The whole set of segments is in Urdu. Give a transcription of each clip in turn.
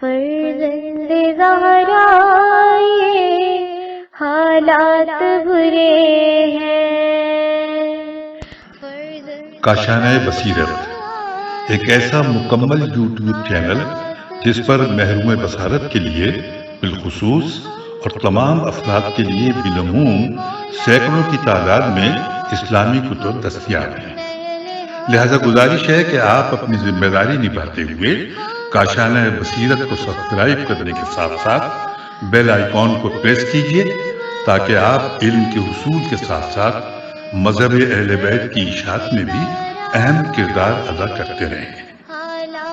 فرزند زہرا یہ حالات برے ہیں۔ کاشانۂ بصیرت ایک ایسا مکمل یوٹیوب چینل جس پر محروم بصارت کے لیے بالخصوص اور تمام افراد کے لیے بالعموم سینکڑوں کی تعداد میں اسلامی کتب دستیاب ہیں۔ لہذا گزارش ہے کہ آپ اپنی ذمہ داری نبھاتے ہوئے کاشانۂ بصیرت کو سبسکرائب کرنے کے ساتھ ساتھ بیل آئیکن کو پریس کیجیے تاکہ آپ علم کے حصول کے ساتھ ساتھ مذہب اہل بیت کی اشاعت میں بھی اہم کردار ادا کرتے رہیں۔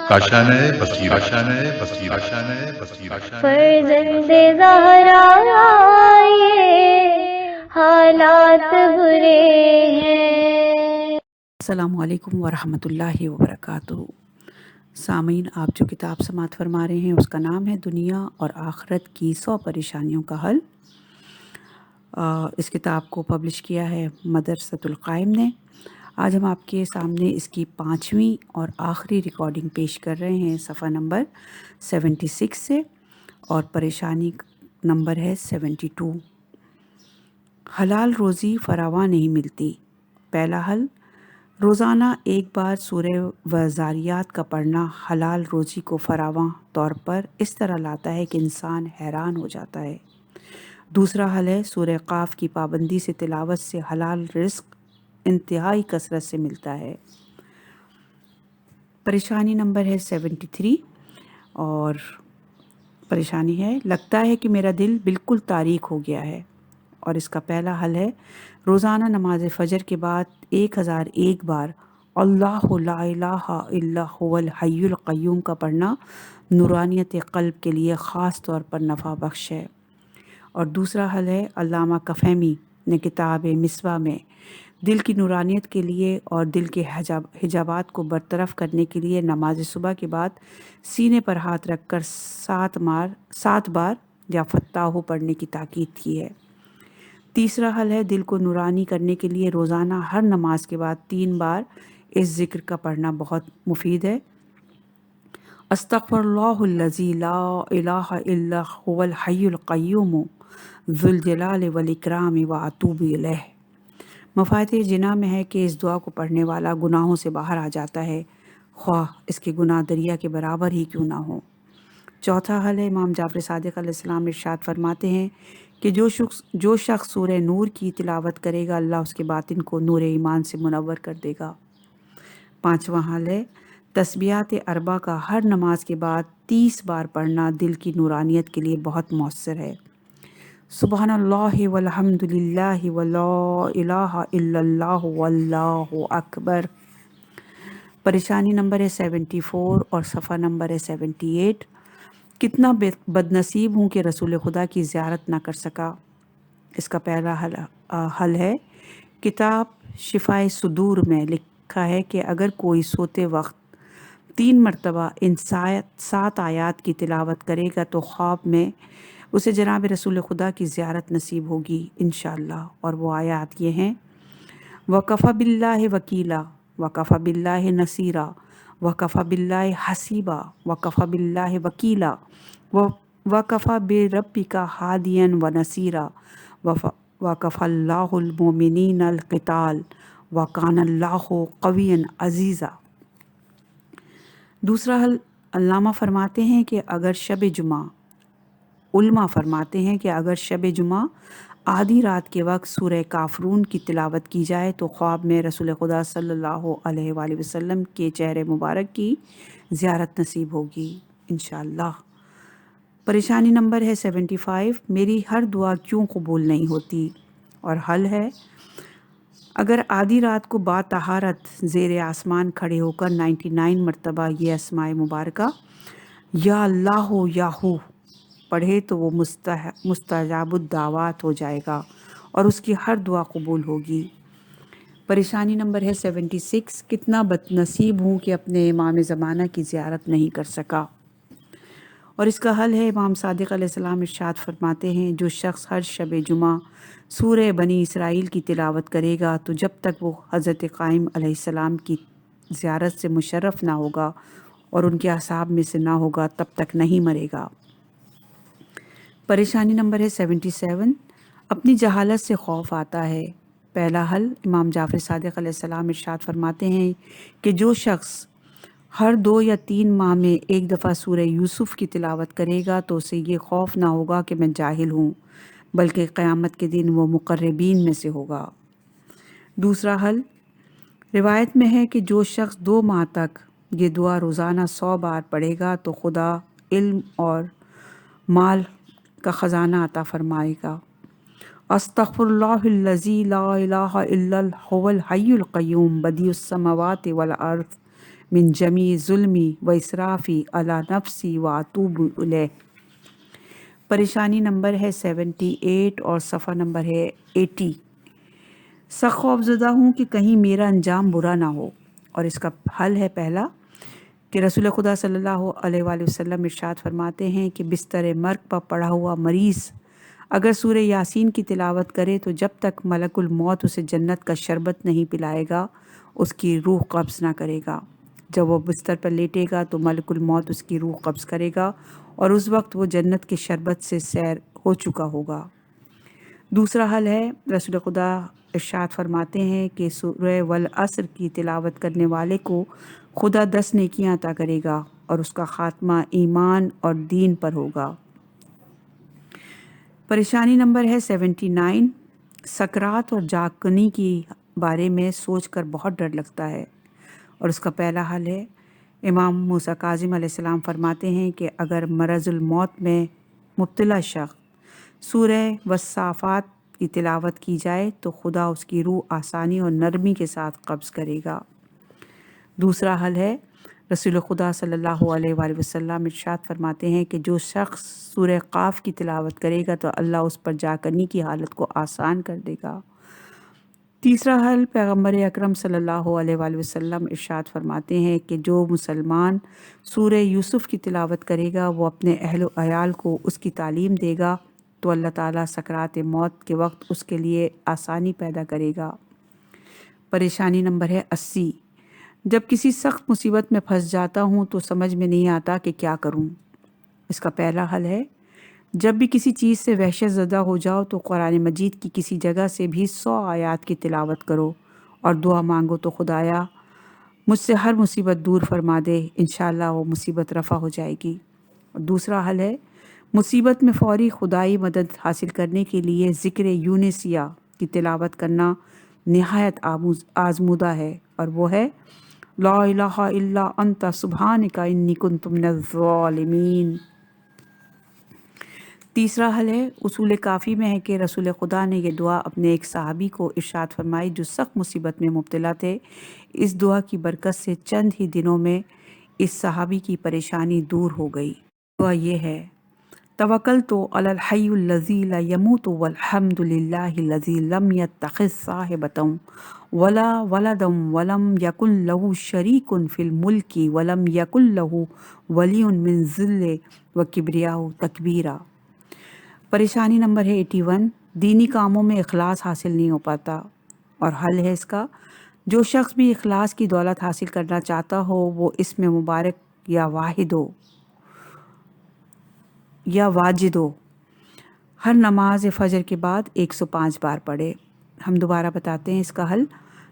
کاشانۂ بصیرت، کاشانۂ بصیرت، کاشانۂ بصیرت۔ فرزند زہرا یہ حالات برے ہیں۔ السلام علیکم ورحمۃ اللہ وبرکاتہ۔ سامعین، آپ جو کتاب سماعت فرما رہے ہیں اس کا نام ہے دنیا اور آخرت کی 100 پریشانیوں کا حل۔ اس کتاب کو پبلش کیا ہے مدرسۃ القائم نے۔ آج ہم آپ کے سامنے اس کی 5ویں اور آخری ریکارڈنگ پیش کر رہے ہیں صفحہ نمبر 76 سے، اور پریشانی نمبر ہے 72۔ حلال روزی فراواں نہیں ملتی۔ پہلا حل، روزانہ ایک بار سورہ وزاریات کا پڑھنا حلال روزی کو فراواں طور پر اس طرح لاتا ہے کہ انسان حیران ہو جاتا ہے۔ دوسرا حل ہے، سورہ قاف کی پابندی سے تلاوت سے حلال رزق انتہائی کثرت سے ملتا ہے۔ پریشانی نمبر ہے 73، اور پریشانی ہے، لگتا ہے کہ میرا دل بالکل تاریک ہو گیا ہے۔ اور اس کا پہلا حل ہے، روزانہ نماز فجر کے بعد 1001 بار اللہ لا الہ الا هو الحی القیوم کا پڑھنا نورانیت قلب کے لیے خاص طور پر نفع بخش ہے۔ اور دوسرا حل ہے، علامہ کفیمی نے کتاب مصباح میں دل کی نورانیت کے لیے اور دل کے حجابات کو برطرف کرنے کے لیے نماز صبح کے بعد سینے پر ہاتھ رکھ کر 7 بار یا فتاح پڑھنے کی تاکید کی ہے۔ تیسرا حل ہے، دل کو نورانی کرنے کے لیے روزانہ ہر نماز کے بعد 3 بار اس ذکر کا پڑھنا بہت مفید ہے۔ استغفر اللہ الذی لا الہ الا هو الحی القیوم ذو الجلال والاکرام واتوب الیہ۔ مفاتیح جناح میں ہے کہ اس دعا کو پڑھنے والا گناہوں سے باہر آ جاتا ہے، خواہ اس کے گناہ دریا کے برابر ہی کیوں نہ ہو۔ چوتھا حل ہے، امام جعفر صادق علیہ السلام ارشاد فرماتے ہیں کہ جو شخص سورہ نور کی تلاوت کرے گا اللہ اس کے باطن کو نور ایمان سے منور کر دے گا۔ پانچواں حل ہے، تسبیحات اربع کا ہر نماز کے بعد 30 بار پڑھنا دل کی نورانیت کے لیے بہت مؤثر ہے۔ سبحان اللہ والحمد للہ ولا الہ الا اللہ واللہ اکبر۔ پریشانی نمبر ہے 74 اور صفحہ نمبر ہے 78۔ کتنا بد نصیب ہوں کہ رسول خدا کی زیارت نہ کر سکا۔ اس کا پہلا حل ہے، کتاب شفائے صدور میں لکھا ہے کہ اگر کوئی سوتے وقت 3 مرتبہ ان 7 آیات کی تلاوت کرے گا تو خواب میں اسے جناب رسول خدا کی زیارت نصیب ہوگی انشاءاللہ۔ اور وہ آیات یہ ہیں، وَكَفَى بِاللَّهِ وَكِيلًا وَكَفَى بِاللَّهِ نَصِيرًا وَكَفَى بِاللَّهِ حَسِيبًا وَكَفَى بِاللَّهِ وَكِيلًا وَكَفَى بِرَبِّكَ هَادِيًا وَنَصِيرًا وَكَفَى اللَّهُ الْمُؤْمِنِينَ الْقِتَالَ وَكَانَ اللَّهُ قَوِيًّا عَزِيزًا۔ دوسرا حل، علامہ فرماتے ہیں کہ اگر شب جمعہ آدھی رات کے وقت سورہ کافرون کی تلاوت کی جائے تو خواب میں رسول خدا صلی اللہ علیہ وآلہ وسلم کے چہرے مبارک کی زیارت نصیب ہوگی انشاءاللہ۔ پریشانی نمبر ہے 75، میری ہر دعا کیوں قبول نہیں ہوتی؟ اور حل ہے، اگر آدھی رات کو با طہارت زیر آسمان کھڑے ہو کر 99 مرتبہ یہ اسماء مبارکہ یا اللہ یا ہو پڑھے تو وہ مستجاب الدعوات ہو جائے گا اور اس کی ہر دعا قبول ہوگی۔ پریشانی نمبر ہے 76، کتنا بد نصیب ہوں کہ اپنے امام زمانہ کی زیارت نہیں کر سکا۔ اور اس کا حل ہے، امام صادق علیہ السلام ارشاد فرماتے ہیں، جو شخص ہر شب جمعہ سورہ بنی اسرائیل کی تلاوت کرے گا تو جب تک وہ حضرت قائم علیہ السلام کی زیارت سے مشرف نہ ہوگا اور ان کے اعصاب میں سے نہ ہوگا تب تک نہیں مرے گا۔ پریشانی نمبر ہے 77، اپنی جہالت سے خوف آتا ہے۔ پہلا حل، امام جعفر صادق علیہ السلام ارشاد فرماتے ہیں کہ جو شخص ہر 2 یا 3 ماہ میں ایک دفعہ سورہ یوسف کی تلاوت کرے گا تو اسے یہ خوف نہ ہوگا کہ میں جاہل ہوں، بلکہ قیامت کے دن وہ مقربین میں سے ہوگا۔ دوسرا حل، روایت میں ہے کہ جو شخص 2 ماہ تک یہ دعا روزانہ 100 بار پڑھے گا تو خدا علم اور مال کا خزانہ عطا فرمائے گا۔ استغفر اللہ الذی لا الہ الا هو الحی القیوم بدیع السماوات والارض من جمیع ظلمی و اسرافی علی نفسی و اتوب الیہ۔ پریشانی نمبر ہے 78 اور صفحہ نمبر ہے 80۔ سخت خوف زدہ ہوں کہ کہیں میرا انجام برا نہ ہو، اور اس کا حل ہے پہلا کہ رسول خدا صلی اللہ علیہ وآلہ وسلم ارشاد فرماتے ہیں کہ بستر مرگ پر پڑا ہوا مریض اگر سورہ یاسین کی تلاوت کرے تو جب تک ملک الموت اسے جنت کا شربت نہیں پلائے گا اس کی روح قبض نہ کرے گا۔ جب وہ بستر پر لیٹے گا تو ملک الموت اس کی روح قبض کرے گا اور اس وقت وہ جنت کے شربت سے سیر ہو چکا ہوگا۔ دوسرا حل ہے، رسول خدا ارشاد فرماتے ہیں کہ سورہ والعصر کی تلاوت کرنے والے کو خدا 10 نیکیاں عطا کرے گا اور اس کا خاتمہ ایمان اور دین پر ہوگا۔ پریشانی نمبر ہے 79، سکرات اور جاگنی کی بارے میں سوچ کر بہت ڈر لگتا ہے، اور اس کا پہلا حل ہے، امام موسیٰ کاظم علیہ السلام فرماتے ہیں کہ اگر مرض الموت میں مبتلا شخص سورہ والصافات کی تلاوت کی جائے تو خدا اس کی روح آسانی اور نرمی کے ساتھ قبض کرے گا۔ دوسرا حل ہے، رسول خدا صلی اللہ علیہ وآلہ وسلم ارشاد فرماتے ہیں کہ جو شخص سورہ قاف کی تلاوت کرے گا تو اللہ اس پر جاکنی کی حالت کو آسان کر دے گا۔ تیسرا حل، پیغمبر اکرم صلی اللہ علیہ وآلہ وسلم ارشاد فرماتے ہیں کہ جو مسلمان سورہ یوسف کی تلاوت کرے گا وہ اپنے اہل و عیال کو اس کی تعلیم دے گا تو اللہ تعالیٰ سکرات موت کے وقت اس کے لیے آسانی پیدا کرے گا۔ پریشانی نمبر ہے 80، جب کسی سخت مصیبت میں پھنس جاتا ہوں تو سمجھ میں نہیں آتا کہ کیا کروں۔ اس کا پہلا حل ہے، جب بھی کسی چیز سے وحشت زدہ ہو جاؤ تو قرآن مجید کی کسی جگہ سے بھی 100 آیات کی تلاوت کرو اور دعا مانگو تو خدایا مجھ سے ہر مصیبت دور فرما دے، انشاءاللہ وہ مصیبت رفع ہو جائے گی۔ اور دوسرا حل ہے، مصیبت میں فوری خدائی مدد حاصل کرنے کے لیے ذکر یونسیہ کی تلاوت کرنا نہایت آزمودہ ہے، اور وہ ہے لا الہ الا انت سبحانک انی کنت من الظالمین۔ تیسرا حل ہے، اصول کافی میں ہے کہ رسول خدا نے یہ دعا اپنے ایک صحابی کو ارشاد فرمائی جو سخت مصیبت میں مبتلا تھے۔ اس دعا کی برکت سے چند ہی دنوں میں اس صحابی کی پریشانی دور ہو گئی۔ دعا یہ ہے، توکلت علی الحی الذی لا یموت والحمد للہ الذی لم یتخذ صاحبۃ ولا ولدا ولم یکن لہ شریک فی الملک ولم یکن لہ ولی من ذل وکبریاء تکبیرا۔ پریشانی نمبر ہے 81، دینی کاموں میں اخلاص حاصل نہیں ہو پاتا، اور حل ہے اس کا، جو شخص بھی اخلاص کی دولت حاصل کرنا چاہتا ہو وہ اس میں مبارک یا واحد ہو یا واجد ہو، ہر نماز فجر کے بعد 105 بار پڑھے۔ ہم دوبارہ بتاتے ہیں اس کا حل،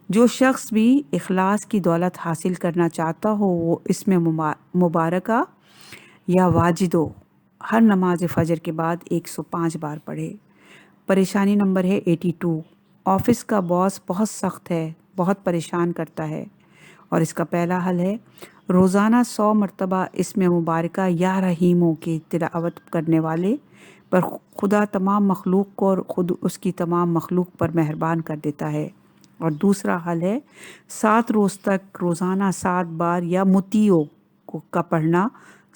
جو شخص بھی اخلاص کی دولت حاصل کرنا چاہتا ہو وہ اس میں مبارکہ یا واجد ہو، ہر نماز فجر کے بعد 105 بار پڑھے۔ پریشانی نمبر ہے 82، آفس کا باس بہت سخت ہے، بہت پریشان کرتا ہے، اور اس کا پہلا حل ہے، روزانہ 100 مرتبہ اس میں مبارکہ یا رحیموں کی تلاوت کرنے والے پر خدا تمام مخلوق کو اور خود اس کی تمام مخلوق پر مہربان کر دیتا ہے۔ اور دوسرا حل ہے، 7 روز تک روزانہ 7 بار یا متیوں کا پڑھنا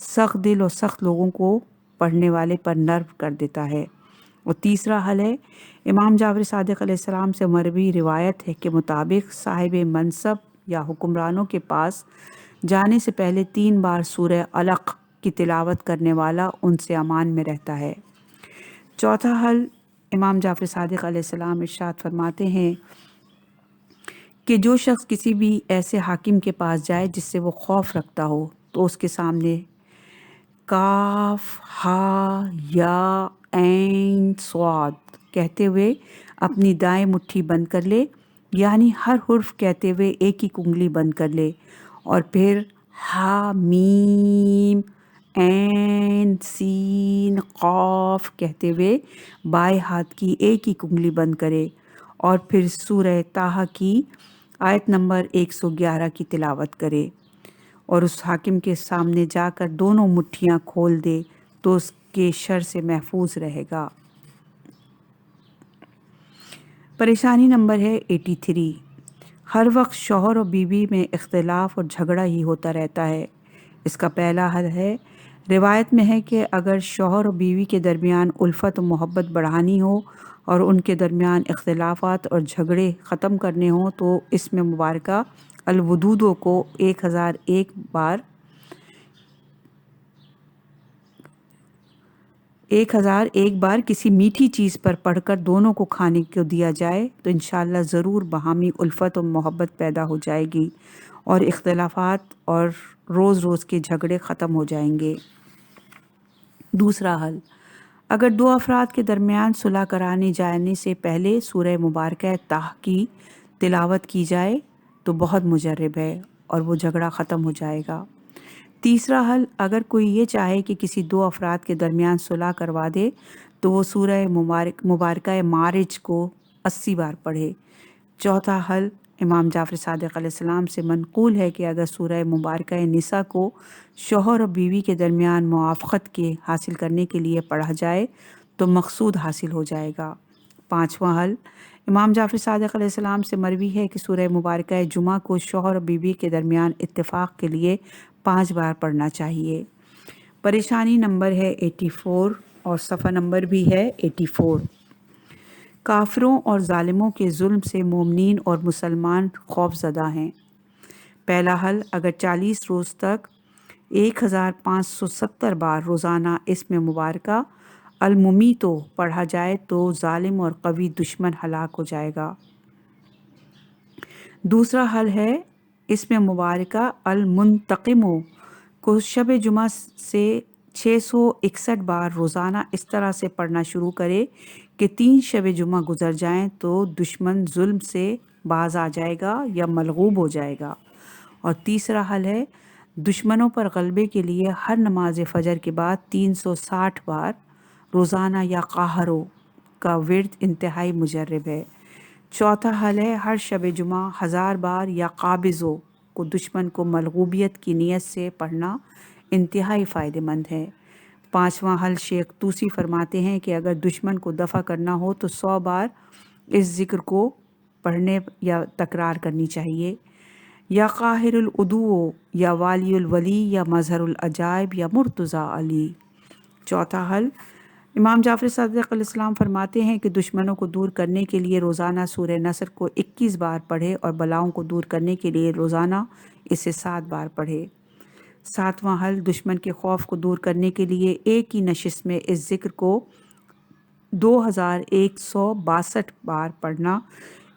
سخت دل اور سخت لوگوں کو پڑھنے والے پر نرم کر دیتا ہے۔ اور تیسرا حل ہے، امام جعفر صادق علیہ السلام سے مروی روایت ہے کہ مطابق صاحب منصب یا حکمرانوں کے پاس جانے سے پہلے 3 بار سورہ علق کی تلاوت کرنے والا ان سے امان میں رہتا ہے۔ چوتھا حل، امام جعفر صادق علیہ السلام ارشاد فرماتے ہیں کہ جو شخص کسی بھی ایسے حاکم کے پاس جائے جس سے وہ خوف رکھتا ہو تو اس کے سامنے کاف ہا یا عین صاد کہتے ہوئے اپنی دائیں مٹھی بند کر لے، یعنی ہر حرف کہتے ہوئے ایک ہی کنگلی بند کر لے، اور پھر ہا میم عین سین قاف کہتے ہوئے بائیں ہاتھ کی ایک ہی کنگلی بند کرے، اور پھر سورہ طٰہٰ کی آیت نمبر 111 کی تلاوت کرے، اور اس حاکم کے سامنے جا کر دونوں مٹھیاں کھول دے تو اس کے شر سے محفوظ رہے گا۔ پریشانی نمبر ہے 83۔ ہر وقت شوہر اور بیوی میں اختلاف اور جھگڑا ہی ہوتا رہتا ہے۔ اس کا پہلا حل ہے، روایت میں ہے کہ اگر شوہر اور بیوی کے درمیان الفت و محبت بڑھانی ہو اور ان کے درمیان اختلافات اور جھگڑے ختم کرنے ہوں تو اس میں مبارکہ الودودوں کو 1001 بار کسی میٹھی چیز پر پڑھ کر دونوں کو کھانے کو دیا جائے تو انشاءاللہ ضرور باہمی الفت و محبت پیدا ہو جائے گی اور اختلافات اور روز روز کے جھگڑے ختم ہو جائیں گے۔ دوسرا حل، اگر دو افراد کے درمیان صلح کرانے جانے سے پہلے سورہ مبارکہ طٰہٰ کی تلاوت کی جائے تو بہت مجرب ہے اور وہ جھگڑا ختم ہو جائے گا۔ تیسرا حل، اگر کوئی یہ چاہے کہ کسی دو افراد کے درمیان صلح کروا دے تو وہ سورہ مبارکہ معارج کو 80 بار پڑھے۔ چوتھا حل، امام جعفر صادق علیہ السلام سے منقول ہے کہ اگر سورہ مبارکہ نساء کو شوہر اور بیوی کے درمیان موافقت کے حاصل کرنے کے لیے پڑھا جائے تو مقصود حاصل ہو جائے گا۔ پانچواں حل، امام جعفر صادق علیہ السلام سے مروی ہے کہ سورہ مبارکہ جمعہ کو شوہر اور بیوی کے درمیان اتفاق کے لیے 5 بار پڑھنا چاہیے۔ پریشانی نمبر ہے 84 اور صفحہ نمبر بھی ہے 84۔ کافروں اور ظالموں کے ظلم سے مومنین اور مسلمان خوف زدہ ہیں۔ پہلا حل، اگر 40 روز تک 1570 بار روزانہ اسم مبارکہ الممیتو پڑھا جائے تو ظالم اور قوی دشمن ہلاک ہو جائے گا۔ دوسرا حل ہے، اسم مبارکہ المنتقمو کو شب جمعہ سے 661 بار روزانہ اس طرح سے پڑھنا شروع کرے کہ 3 شب جمعہ گزر جائیں تو دشمن ظلم سے باز آ جائے گا یا مغلوب ہو جائے گا۔ اور تیسرا حل ہے، دشمنوں پر غلبے کے لیے ہر نماز فجر کے بعد 360 بار روزانہ یا قاہرو کا ورد انتہائی مجرب ہے۔ چوتھا حل ہے، ہر شب جمعہ 1000 بار یا قابضو کو دشمن کو مغلوبیت کی نیت سے پڑھنا انتہائی فائدہ مند ہے۔ پانچواں حل، شیخ طوسی فرماتے ہیں کہ اگر دشمن کو دفع کرنا ہو تو 100 بار اس ذکر کو پڑھنے یا تکرار کرنی چاہیے، یا قاہر العدو یا والی الولی یا مظہر العجائب یا مرتضی علی۔ چوتھا حل، امام جعفر صادق علیہ السلام فرماتے ہیں کہ دشمنوں کو دور کرنے کے لیے روزانہ سورہ نصر کو 21 بار پڑھے اور بلاؤں کو دور کرنے کے لیے روزانہ اسے 7 بار پڑھے۔ ساتواں حل، دشمن کے خوف کو دور کرنے کے لیے ایک ہی نشست میں اس ذکر کو 2162 بار پڑھنا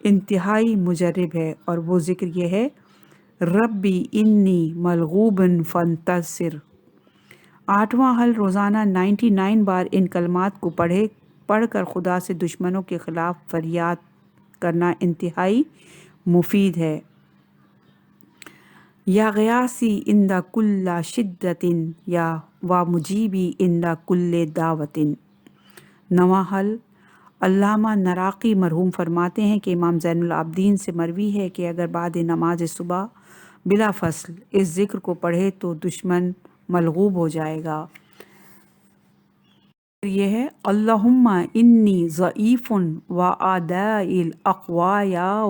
انتہائی مجرب ہے، اور وہ ذکر یہ ہے، ربی انی مغلوب فانتصر۔ آٹھواں حل، روزانہ 99 بار ان کلمات کو پڑھ کر خدا سے دشمنوں کے خلاف فریاد کرنا انتہائی مفید ہے۔ یا غیاثی عند کل شدۃ یا و مجیبی عند کل دعوۃ۔ نواں حل، علامہ نراقی مرحوم فرماتے ہیں کہ امام زین العابدین سے مروی ہے کہ اگر بعد نماز صبح بلا فصل اس ذکر کو پڑھے تو دشمن مغلوب ہو جائے گا۔ یہ ہے، اللہم انی ضعیف وأعدائی الأقویاء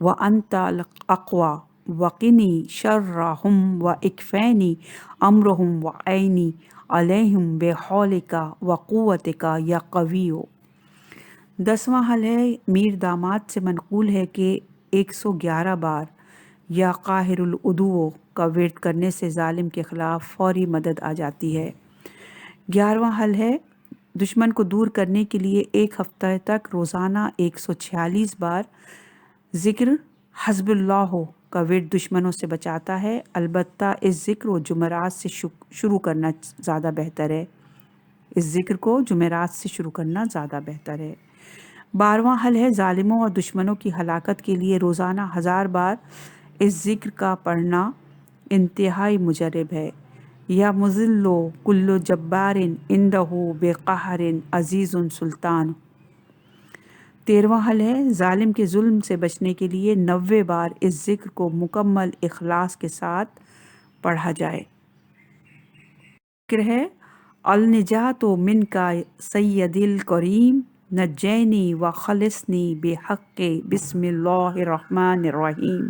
وأنت الأقوی وقنی شرہم واکفینی امرہم وعینی علیہم بحولک وقوتک یا قوی۔ 10واں حل ہے، میر داماد سے منقول ہے کہ 111 بار یا قاہر العدو کا ورد کرنے سے ظالم کے خلاف فوری مدد آ جاتی ہے۔ 11واں حل ہے، دشمن کو دور کرنے کے لیے 1 ہفتہ تک روزانہ 146 بار ذکر حسب اللہ کا ورد دشمنوں سے بچاتا ہے، البتہ اس ذکر و جمعرات سے شروع کرنا زیادہ بہتر ہے۔ اس ذکر کو جمعرات سے شروع کرنا زیادہ بہتر ہے۔ 12واں حل ہے ظالموں اور دشمنوں کی ہلاکت کے لیے روزانہ 1000 بار اس ذکر کا پڑھنا انتہائی مجرب ہے۔ یا مذلو کل جبار عندہ بقہر عزیز سلطان۔ 13واں حل ہے ظالم کے ظلم سے بچنے کے لیے 90 بار اس ذکر کو مکمل اخلاص کے ساتھ پڑھا جائے۔ ذکر ہے النجات من کا سید الکریم نجینی و خلصنی بحق بسم اللہ الرحمن الرحیم۔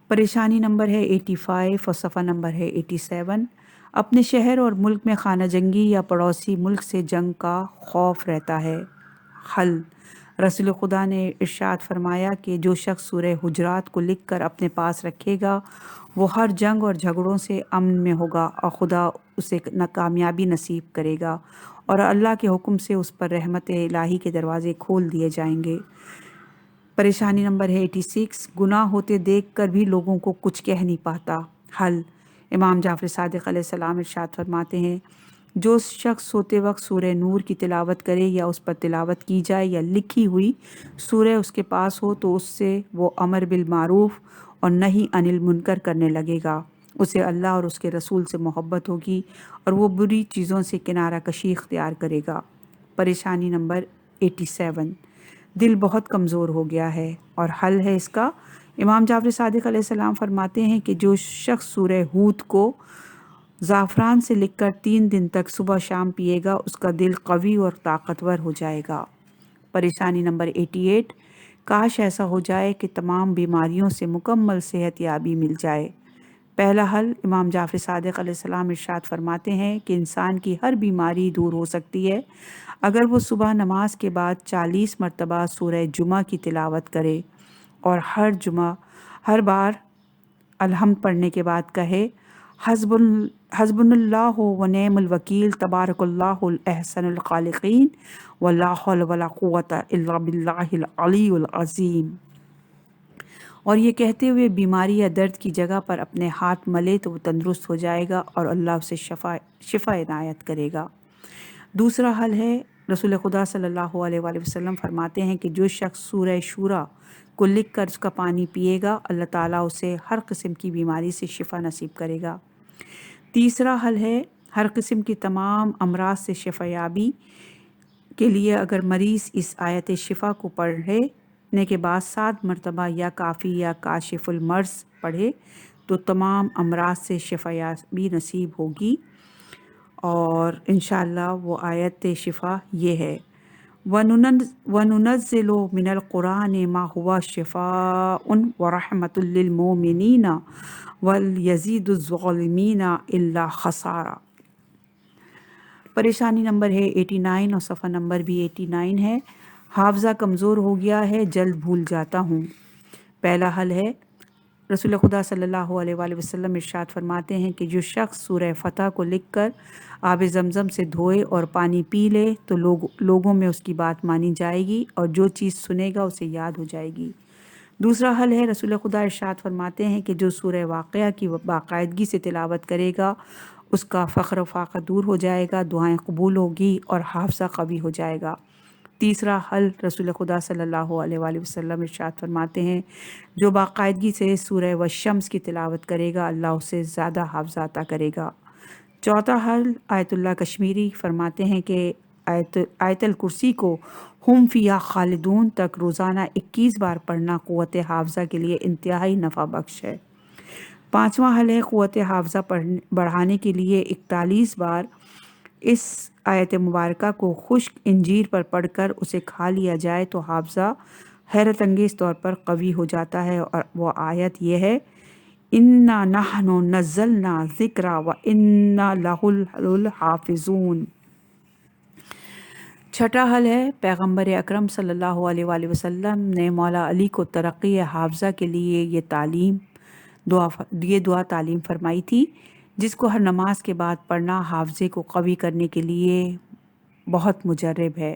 پریشانی نمبر ہے 85 اور صفحہ نمبر ہے 87۔ اپنے شہر اور ملک میں خانہ جنگی یا پڑوسی ملک سے جنگ کا خوف رہتا ہے۔ حل، رسول خدا نے ارشاد فرمایا کہ جو شخص سورہ حجرات کو لکھ کر اپنے پاس رکھے گا وہ ہر جنگ اور جھگڑوں سے امن میں ہوگا اور خدا اسے کامیابی نصیب کرے گا اور اللہ کے حکم سے اس پر رحمت الہی کے دروازے کھول دیے جائیں گے۔ پریشانی نمبر ہے 86۔ گناہ ہوتے دیکھ کر بھی لوگوں کو کچھ کہہ نہیں پاتا۔ حل، امام جعفر صادق علیہ السلام ارشاد فرماتے ہیں جو شخص سوتے وقت سورہ نور کی تلاوت کرے یا اس پر تلاوت کی جائے یا لکھی ہوئی سورہ اس کے پاس ہو تو اس سے وہ امر بالمعروف اور نہی عن المنکر کرنے لگے گا، اسے اللہ اور اس کے رسول سے محبت ہوگی اور وہ بری چیزوں سے کنارہ کشی اختیار کرے گا۔ پریشانی نمبر 87۔ دل بہت کمزور ہو گیا ہے اور حل ہے اس کا، امام جعفر صادق علیہ السلام فرماتے ہیں کہ جو شخص سورہ ہود کو زعفران سے لکھ کر 3 دن تک صبح شام پیے گا اس کا دل قوی اور طاقتور ہو جائے گا۔ پریشانی نمبر 88۔ کاش ایسا ہو جائے کہ تمام بیماریوں سے مکمل صحت یابی مل جائے۔ پہلا حل، امام جعفر صادق علیہ السلام ارشاد فرماتے ہیں کہ انسان کی ہر بیماری دور ہو سکتی ہے اگر وہ صبح نماز کے بعد 40 مرتبہ سورہ جمعہ کی تلاوت کرے اور ہر بار الحمد پڑھنے کے بعد کہے حسبنا اللہ و نعم الوکیل تبارک اللہ احسن الخالقین ولا حول ولا قوت الا باللہ العلی العظیم، اور یہ کہتے ہوئے بیماری یا درد کی جگہ پر اپنے ہاتھ ملے تو وہ تندرست ہو جائے گا اور اللہ اسے شفا عنایت کرے گا۔ دوسرا حل ہے، رسول خدا صلی اللہ علیہ وآلہ وسلم فرماتے ہیں کہ جو شخص سورہ شورا کو لکھ کر اس کا پانی پیے گا اللہ تعالیٰ اسے ہر قسم کی بیماری سے شفا نصیب کرے گا۔ تیسرا حل ہے، ہر قسم کی تمام امراض سے شفا یابی کے لیے اگر مریض اس آیت شفا کو پڑھنے کے بعد 7 مرتبہ یا کافی یا کاشف المرض پڑھے تو تمام امراض سے شفا یابی نصیب ہوگی، اور انشاءاللہ وہ آیت شفا یہ ہے وَنُنَزِّلُ مِنَ الْقُرْآنِ مَا هُوَ شِفَاءٌ وَرَحْمَةٌ لِّلْمُؤْمِنِينَ وَلْيَزِيدُ الظَّالِمِينَ إِلَّا خَسَارًا۔ پریشانی نمبر ہے 89 اور صفحہ نمبر بھی 89 ہے۔ حافظہ کمزور ہو گیا ہے، جلد بھول جاتا ہوں۔ پہلا حل ہے، رسول خدا صلی اللہ علیہ وآلہ وسلم ارشاد فرماتے ہیں کہ جو شخص سورہ فتح کو لکھ کر آب زمزم سے دھوئے اور پانی پی لے تو لوگوں میں اس کی بات مانی جائے گی اور جو چیز سنے گا اسے یاد ہو جائے گی۔ دوسرا حل ہے، رسول خدا ارشاد فرماتے ہیں کہ جو سورہ واقعہ کی باقاعدگی سے تلاوت کرے گا اس کا فقر و فاقہ دور ہو جائے گا، دعائیں قبول ہوگی اور حافظہ قوی ہو جائے گا۔ تیسرا حل، رسول خدا صلی اللہ علیہ وآلہ وسلم ارشاد فرماتے ہیں جو باقاعدگی سے سورہ والشمس کی تلاوت کرے گا اللہ اسے زیادہ حافظہ عطا کرے گا۔ چوتھا حل، آیت اللہ کشمیری فرماتے ہیں کہ آیت الکرسی کو ہم فیہا خالدون تک روزانہ 21 بار پڑھنا قوت حافظہ کے لیے انتہائی نفع بخش ہے۔ پانچواں حل ہے، قوت حافظہ بڑھانے کے لیے 41 بار اس آیت مبارکہ کو خشک انجیر پر پڑھ کر اسے کھا لیا جائے تو حافظہ حیرت انگیز طور پر قوی ہو جاتا ہے، اور وہ آیت یہ ہے اِنَّا نَحْنُ نَزَّلْنَا ذِکْرَ وَإِنَّا لَهُ الْحَافِظُونَ۔ چھٹا حل ہے، پیغمبر اکرم صلی اللہ علیہ وآلہ وسلم نے مولا علی کو ترقی حافظہ کے لیے یہ دعا تعلیم فرمائی تھی جس کو ہر نماز کے بعد پڑھنا حافظے کو قوی کرنے کے لیے بہت مجرب ہے۔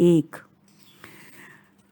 1।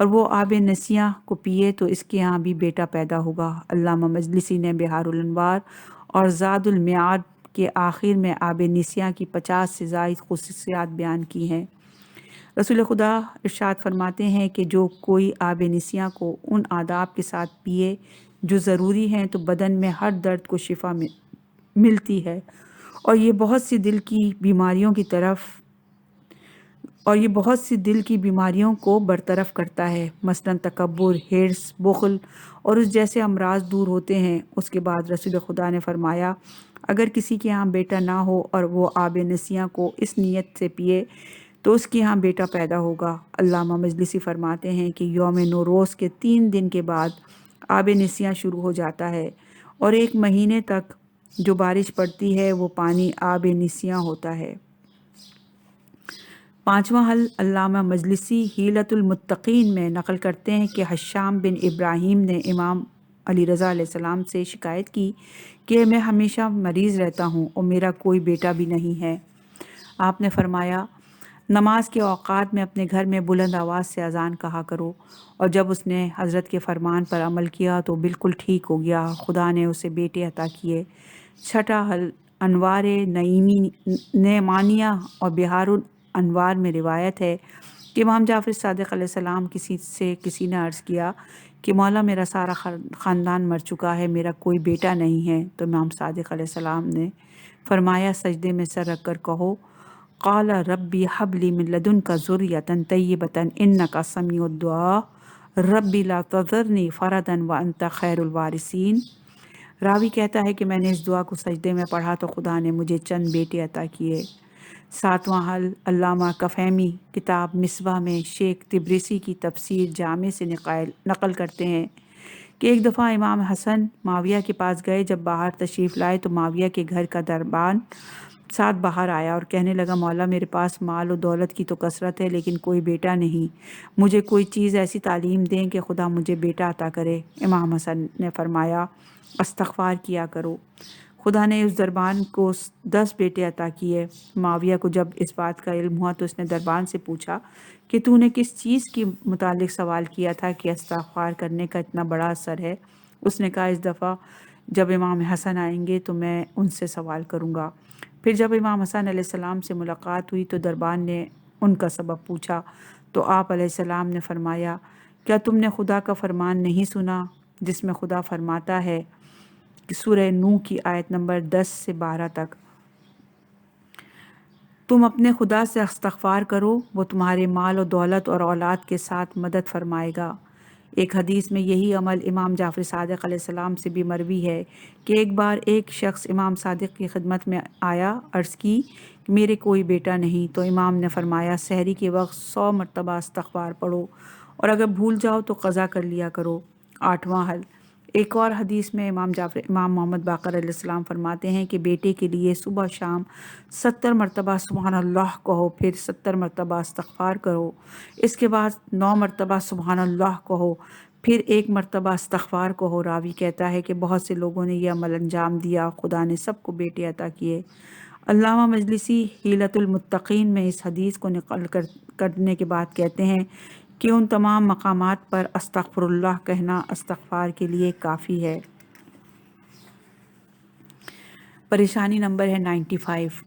اور وہ آب نسیاں کو پیے تو اس کے یہاں بھی بیٹا پیدا ہوگا۔ علامہ مجلسی نے بہار الانوار اور زاد المیعاد کے آخر میں آب نسیاں کی 50 سے زائد خصوصیات بیان کی ہیں۔ رسول خدا ارشاد فرماتے ہیں کہ جو کوئی آب نسیاں کو ان آداب کے ساتھ پیے جو ضروری ہیں تو بدن میں ہر درد کو شفا ملتی ہے، اور یہ بہت سی دل کی بیماریوں کو برطرف کرتا ہے، مثلا تکبر، ہرس، بخل اور اس جیسے امراض دور ہوتے ہیں۔ اس کے بعد رسول خدا نے فرمایا اگر کسی کے ہاں بیٹا نہ ہو اور وہ آب نسیاں کو اس نیت سے پیے تو اس کے ہاں بیٹا پیدا ہوگا۔ علامہ مجلسی فرماتے ہیں کہ یوم نوروز کے 3 دن کے بعد آب نسیاں شروع ہو جاتا ہے اور 1 مہینے تک جو بارش پڑتی ہے وہ پانی آب نسیاں ہوتا ہے۔ 5واں حل علامہ مجلسی حیلۃ المتقین میں نقل کرتے ہیں کہ حشام بن ابراہیم نے امام علی رضا علیہ السلام سے شکایت کی کہ میں ہمیشہ مریض رہتا ہوں اور میرا کوئی بیٹا بھی نہیں ہے۔ آپ نے فرمایا نماز کے اوقات میں اپنے گھر میں بلند آواز سے اذان کہا کرو، اور جب اس نے حضرت کے فرمان پر عمل کیا تو بالکل ٹھیک ہو گیا، خدا نے اسے بیٹے عطا کیے۔ 6واں حل انوار نعمانیہ اور بہار الانوار میں روایت ہے کہ امام جعفر صادق علیہ السلام کسی نے عرض کیا کہ مولا میرا سارا خاندان مر چکا ہے، میرا کوئی بیٹا نہیں ہے، تو امام صادق علیہ السلام نے فرمایا سجدے میں سر رکھ کر کہو قال ربی حب لی من لدنک ذریۃ طیبۃ انک سمیع الدعاء ربی لا تذرنی فردا وانت خیر الوارثین۔ راوی کہتا ہے کہ میں نے اس دعا کو سجدے میں پڑھا تو خدا نے مجھے چند بیٹے عطا کیے۔ 7واں حل علامہ کفیمی کتاب مصباح میں شیخ تبریسی کی تفسیر جامع سے نقل کرتے ہیں کہ ایک دفعہ امام حسن معاویہ کے پاس گئے۔ جب باہر تشریف لائے تو معاویہ کے گھر کا دربان ساتھ باہر آیا اور کہنے لگا مولا میرے پاس مال و دولت کی تو کثرت ہے لیکن کوئی بیٹا نہیں، مجھے کوئی چیز ایسی تعلیم دیں کہ خدا مجھے بیٹا عطا کرے۔ امام حسن نے فرمایا استغفار کیا کرو۔ خدا نے اس دربان کو 10 بیٹے عطا کیے۔ معاویہ کو جب اس بات کا علم ہوا تو اس نے دربان سے پوچھا کہ تو نے کس چیز کے متعلق سوال کیا تھا کہ استغفار کرنے کا اتنا بڑا اثر ہے؟ اس نے کہا اس دفعہ جب امام حسن آئیں گے تو میں ان سے سوال کروں گا۔ پھر جب امام حسن علیہ السلام سے ملاقات ہوئی تو دربان نے ان کا سبب پوچھا تو آپ علیہ السلام نے فرمایا کیا تم نے خدا کا فرمان نہیں سنا جس میں خدا فرماتا ہے کہ سورہ نوح کی آیت نمبر 10 سے 12 تک تم اپنے خدا سے استغفار کرو، وہ تمہارے مال و دولت اور اولاد کے ساتھ مدد فرمائے گا۔ ایک حدیث میں یہی عمل امام جعفر صادق علیہ السلام سے بھی مروی ہے کہ ایک بار ایک شخص امام صادق کی خدمت میں آیا، عرض کی کہ میرے کوئی بیٹا نہیں، تو امام نے فرمایا سحری کے وقت 100 مرتبہ استغفار پڑھو اور اگر بھول جاؤ تو قضا کر لیا کرو۔ 8واں حل ایک اور حدیث میں امام محمد باقر علیہ السلام فرماتے ہیں کہ بیٹے کے لیے صبح شام 70 مرتبہ سبحان اللہ کہو، پھر 70 مرتبہ استغفار کرو، اس کے بعد 9 مرتبہ سبحان اللہ کہو، پھر 1 مرتبہ استغفار کہو۔ راوی کہتا ہے کہ بہت سے لوگوں نے یہ عمل انجام دیا، خدا نے سب کو بیٹے عطا کیے۔ علامہ مجلسی حیلۃ المتقین میں اس حدیث کو نقل کرنے کے بعد کہتے ہیں کہ ان تمام مقامات پر استغفر اللہ کہنا استغفار کے لیے کافی ہے۔ پریشانی نمبر ہے 95،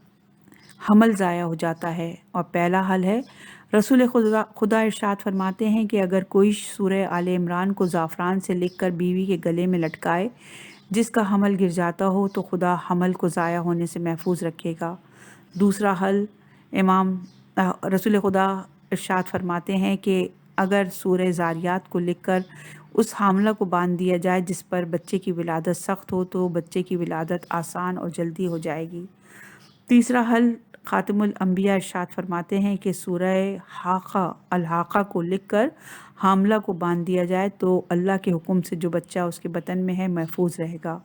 حمل ضائع ہو جاتا ہے، اور پہلا حل ہے رسول خدا ارشاد فرماتے ہیں کہ اگر کوئی سورہ آل عمران کو زعفران سے لکھ کر بیوی کے گلے میں لٹکائے جس کا حمل گر جاتا ہو تو خدا حمل کو ضائع ہونے سے محفوظ رکھے گا۔ دوسرا حل رسول خدا ارشاد فرماتے ہیں کہ اگر سورہ زاریات کو لکھ کر اس حاملہ کو باندھ دیا جائے جس پر بچے کی ولادت سخت ہو تو بچے کی ولادت آسان اور جلدی ہو جائے گی۔ تیسرا حل خاتم الانبیاء ارشاد فرماتے ہیں کہ سورہ الحاقہ کو لکھ کر حاملہ کو باندھ دیا جائے تو اللہ کے حکم سے جو بچہ اس کے بطن میں ہے محفوظ رہے گا۔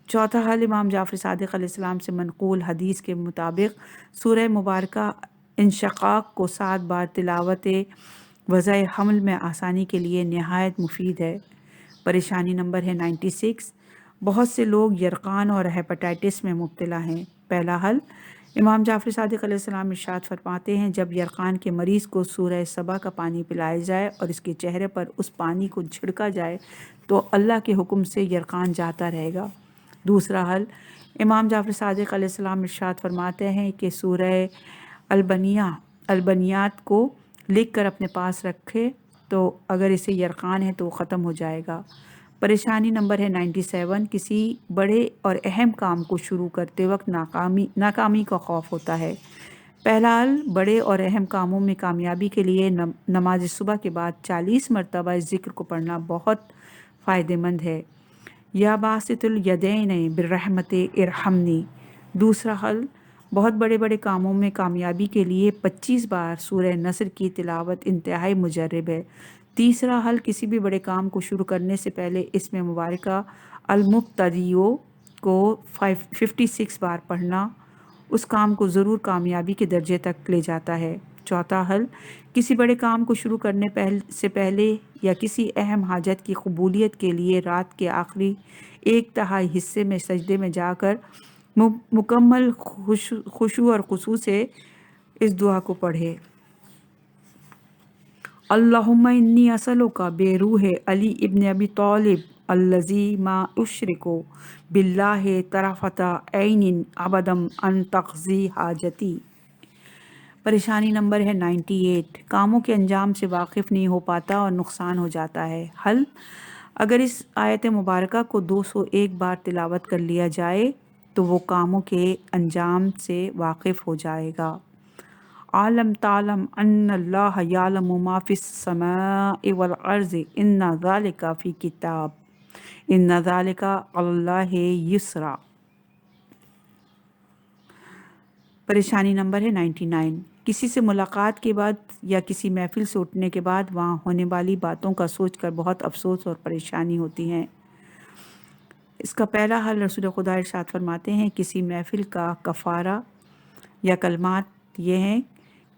چوتھا حل امام جعفر صادق علیہ السلام سے منقول حدیث کے مطابق سورہ مبارکہ انشقاق کو 7 بار تلاوت وضع حمل میں آسانی کے لیے نہایت مفید ہے۔ پریشانی نمبر ہے 96، بہت سے لوگ یرقان اور ہیپاٹائٹس میں مبتلا ہیں۔ پہلا حل امام جعفر صادق علیہ السلام ارشاد فرماتے ہیں جب یرقان کے مریض کو سورہ سبا کا پانی پلایا جائے اور اس کے چہرے پر اس پانی کو چھڑکا جائے تو اللہ کے حکم سے یرقان جاتا رہے گا۔ دوسرا حل، امام جعفر صادق علیہ السلام ارشاد فرماتے ہیں کہ سورہ البنیات کو لکھ کر اپنے پاس رکھے تو اگر اسے یرقان ہے تو وہ ختم ہو جائے گا۔ پریشانی نمبر ہے 97، کسی بڑے اور اہم کام کو شروع کرتے وقت ناکامی کا خوف ہوتا ہے۔ پہلا حل، بڑے اور اہم کاموں میں کامیابی کے لیے نماز صبح کے بعد 40 مرتبہ اس ذکر کو پڑھنا بہت فائدہ مند ہے۔ یا باسط الیدین بالرحمت ارحمنی۔ دوسرا حل، بہت بڑے بڑے کاموں میں کامیابی کے لیے 25 بار سورہ نصر کی تلاوت انتہائی مجرب ہے۔ تیسرا حل، کسی بھی بڑے کام کو شروع کرنے سے پہلے اس میں مبارکہ المبتدیو کو 56 بار پڑھنا اس کام کو ضرور کامیابی کے درجے تک لے جاتا ہے۔ چوتھا حل، کسی بڑے کام کو شروع کرنے سے پہلے یا کسی اہم حاجت کی قبولیت کے لیے رات کے آخری 1/3 حصے میں سجدے میں جا کر مکمل خشوع اور خضوع سے اس دعا کو پڑھے۔ اللہم انی اسألک بروح علی ابن ابی طالب الذی ما اشرک باللہ طرفۃ عین ابدا ان تقضی حاجتی۔ پریشانی نمبر ہے 98، کاموں کے انجام سے واقف نہیں ہو پاتا اور نقصان ہو جاتا ہے۔ حل، اگر اس آیت مبارکہ کو 201 بار تلاوت کر لیا جائے تو وہ کاموں کے انجام سے واقف ہو جائے گا۔ عالم تعلم ان اللہ یعلم ما فی السماء والارض ان ذالک فی کتاب ان ذالک علی اللہ یسرا۔ پریشانی نمبر ہے 99، کسی سے ملاقات کے بعد یا کسی محفل سے اٹھنے کے بعد وہاں ہونے والی باتوں کا سوچ کر بہت افسوس اور پریشانی ہوتی ہے۔ اس کا پہلا حل، رسول خدا ارشاد فرماتے ہیں کسی محفل کا کفارہ یا کلمات یہ ہیں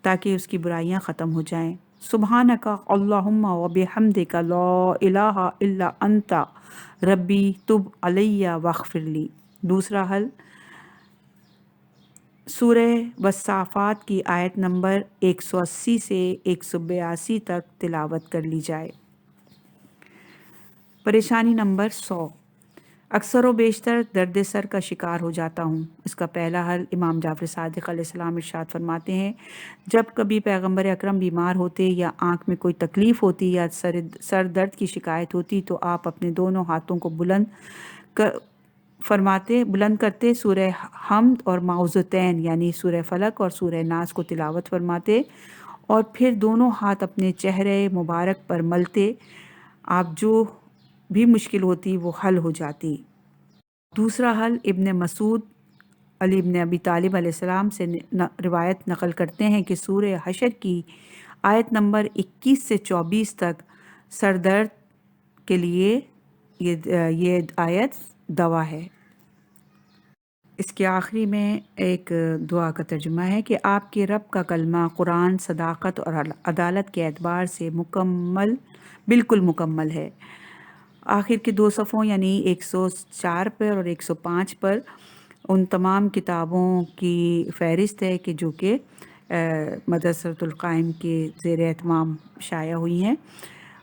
تاکہ اس کی برائیاں ختم ہو جائیں۔ سبحانک اللہم و بحمدک لا الہ الا انت ربی تب علی واغفر لی۔ دوسرا حل، سورہ والصافات کی آیت نمبر 180 سے 182 تک تلاوت کر لی جائے۔ پریشانی نمبر 100، اکثر و بیشتر درد سر کا شکار ہو جاتا ہوں۔ اس کا پہلا حل، امام جعفر صادق علیہ السلام ارشاد فرماتے ہیں جب کبھی پیغمبر اکرم بیمار ہوتے یا آنکھ میں کوئی تکلیف ہوتی یا سر درد کی شکایت ہوتی تو آپ اپنے دونوں ہاتھوں کو بلند کرتے سورہ حمد اور معوذتین یعنی سورہ فلق اور سورہ ناس کو تلاوت فرماتے اور پھر دونوں ہاتھ اپنے چہرے مبارک پر ملتے، آپ جو بھی مشکل ہوتی وہ حل ہو جاتی۔ دوسرا حل، ابن مسعود علی ابن ابی طالب علیہ السلام سے روایت نقل کرتے ہیں کہ سورہ حشر کی آیت نمبر 21 سے 24 تک سر درد کے لیے یہ آیت دوا ہے۔ اس کے آخری میں ایک دعا کا ترجمہ ہے کہ آپ کے رب کا کلمہ قرآن صداقت اور عدالت کے اعتبار سے بالکل مکمل ہے۔ آخر کے 2 صفحوں یعنی 104 پر اور 105 پر ان تمام کتابوں کی فہرست ہے کہ جو کہ مدرسۃ القائم کے زیر اہتمام شائع ہوئی ہیں،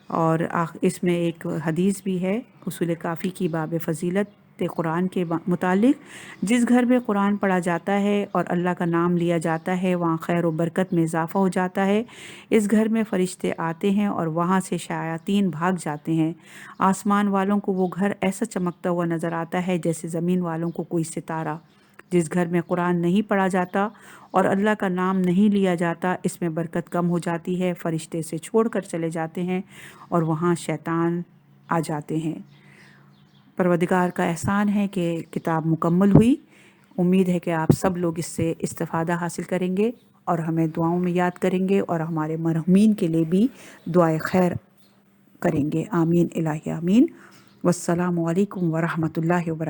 اور اس میں ایک حدیث بھی ہے اصول کافی کی باب فضیلت قرآن کے متعلق، جس گھر میں قرآن پڑھا جاتا ہے اور اللہ کا نام لیا جاتا ہے وہاں خیر و برکت میں اضافہ ہو جاتا ہے۔ اس گھر میں فرشتے آتے ہیں اور وہاں سے شیاطین بھاگ جاتے ہیں۔ آسمان والوں کو وہ گھر ایسا چمکتا ہوا نظر آتا ہے جیسے زمین والوں کو کوئی ستارہ۔ جس گھر میں قرآن نہیں پڑھا جاتا اور اللہ کا نام نہیں لیا جاتا اس میں برکت کم ہو جاتی ہے، فرشتے اسے چھوڑ کر چلے جاتے ہیں اور وہاں شیطان آ جاتے ہیں۔ پروردگار کا احسان ہے کہ کتاب مکمل ہوئی۔ امید ہے کہ آپ سب لوگ اس سے استفادہ حاصل کریں گے اور ہمیں دعاؤں میں یاد کریں گے اور ہمارے مرحومین کے لیے بھی دعائے خیر کریں گے۔ آمین الہی آمین۔ والسلام علیکم ورحمۃ اللہ وبرکاتہ۔